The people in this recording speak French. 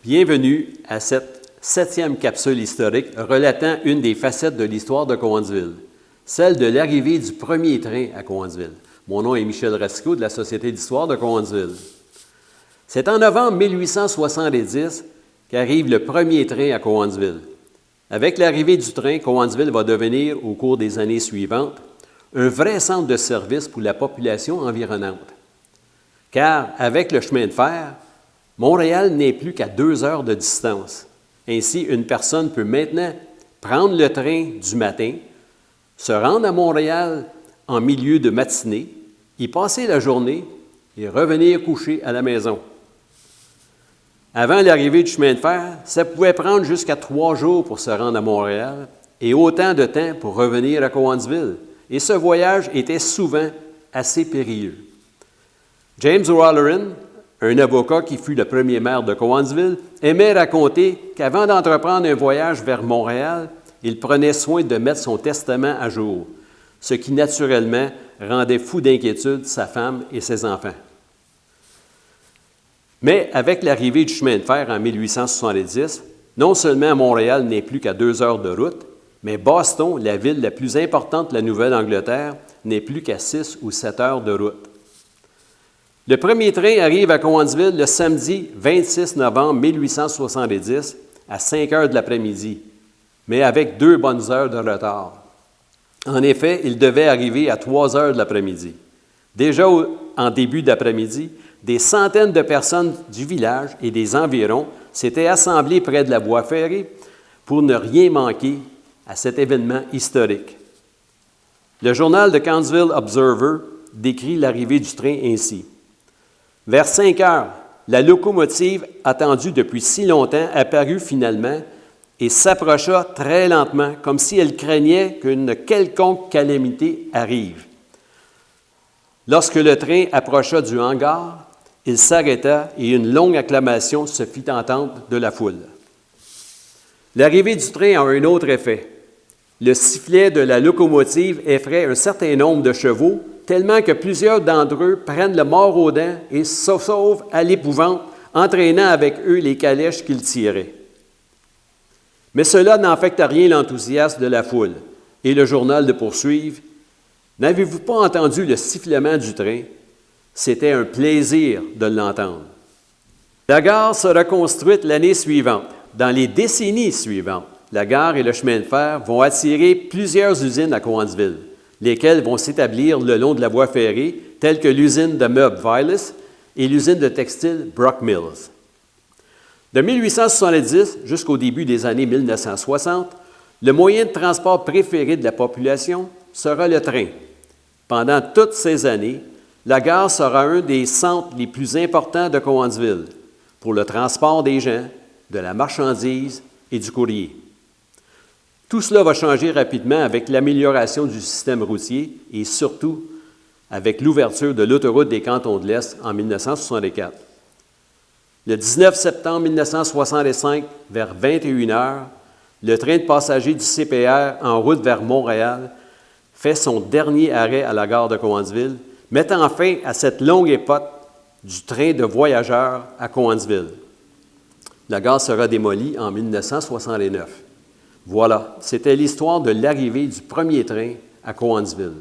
Bienvenue à cette 7e capsule historique relatant une des facettes de l'histoire de Cowansville, celle de l'arrivée du premier train à Cowansville. Mon nom est Michel Racicot de la Société d'histoire de Cowansville. C'est en novembre 1870 qu'arrive le premier train à Cowansville. Avec l'arrivée du train, Cowansville va devenir, au cours des années suivantes, un vrai centre de service pour la population environnante. Car avec le chemin de fer, Montréal n'est plus qu'à 2 heures de distance. Ainsi, une personne peut maintenant prendre le train du matin, se rendre à Montréal en milieu de matinée, y passer la journée et revenir coucher à la maison. Avant l'arrivée du chemin de fer, ça pouvait prendre jusqu'à 3 jours pour se rendre à Montréal et autant de temps pour revenir à Cowansville. Et ce voyage était souvent assez périlleux. James O'Halloran, un avocat qui fut le premier maire de Cowansville, aimait raconter qu'avant d'entreprendre un voyage vers Montréal, il prenait soin de mettre son testament à jour, ce qui naturellement rendait fou d'inquiétude sa femme et ses enfants. Mais avec l'arrivée du chemin de fer en 1870, non seulement Montréal n'est plus qu'à 2 heures de route, mais Boston, la ville la plus importante de la Nouvelle-Angleterre, n'est plus qu'à 6 ou 7 heures de route. Le premier train arrive à Cowansville le samedi 26 novembre 1870 à 5 heures de l'après-midi, mais avec 2 bonnes heures de retard. En effet, il devait arriver à 3 heures de l'après-midi. Déjà en début d'après-midi, des centaines de personnes du village et des environs s'étaient assemblées près de la voie ferrée pour ne rien manquer à cet événement historique. Le journal de Cowansville Observer décrit l'arrivée du train ainsi. Vers 5 heures, la locomotive, attendue depuis si longtemps, apparut finalement et s'approcha très lentement, comme si elle craignait qu'une quelconque calamité arrive. Lorsque le train approcha du hangar, il s'arrêta et une longue acclamation se fit entendre de la foule. L'arrivée du train a un autre effet. Le sifflet de la locomotive effraie un certain nombre de chevaux, tellement que plusieurs d'entre eux prennent le mors aux dents et se sauvent à l'épouvante, entraînant avec eux les calèches qu'ils tiraient. Mais cela n'affecte rien l'enthousiasme de la foule, et le journal de poursuivre. N'avez-vous pas entendu le sifflement du train? C'était un plaisir de l'entendre. La gare sera construite l'année suivante. Dans les décennies suivantes, la gare et le chemin de fer vont attirer plusieurs usines à Cowansville, lesquelles vont s'établir le long de la voie ferrée, telles que l'usine de meubles Vilas et l'usine de textile Brock Mills. De 1870 jusqu'au début des années 1960, le moyen de transport préféré de la population sera le train. Pendant toutes ces années, la gare sera un des centres les plus importants de Cowansville pour le transport des gens, de la marchandise et du courrier. Tout cela va changer rapidement avec l'amélioration du système routier et surtout avec l'ouverture de l'autoroute des Cantons de l'Est en 1964. Le 19 septembre 1965, vers 21 heures, le train de passagers du CPR en route vers Montréal fait son dernier arrêt à la gare de Cowansville, mettant fin à cette longue époque du train de voyageurs à Cowansville. La gare sera démolie en 1969. Voilà, c'était l'histoire de l'arrivée du premier train à Cowansville.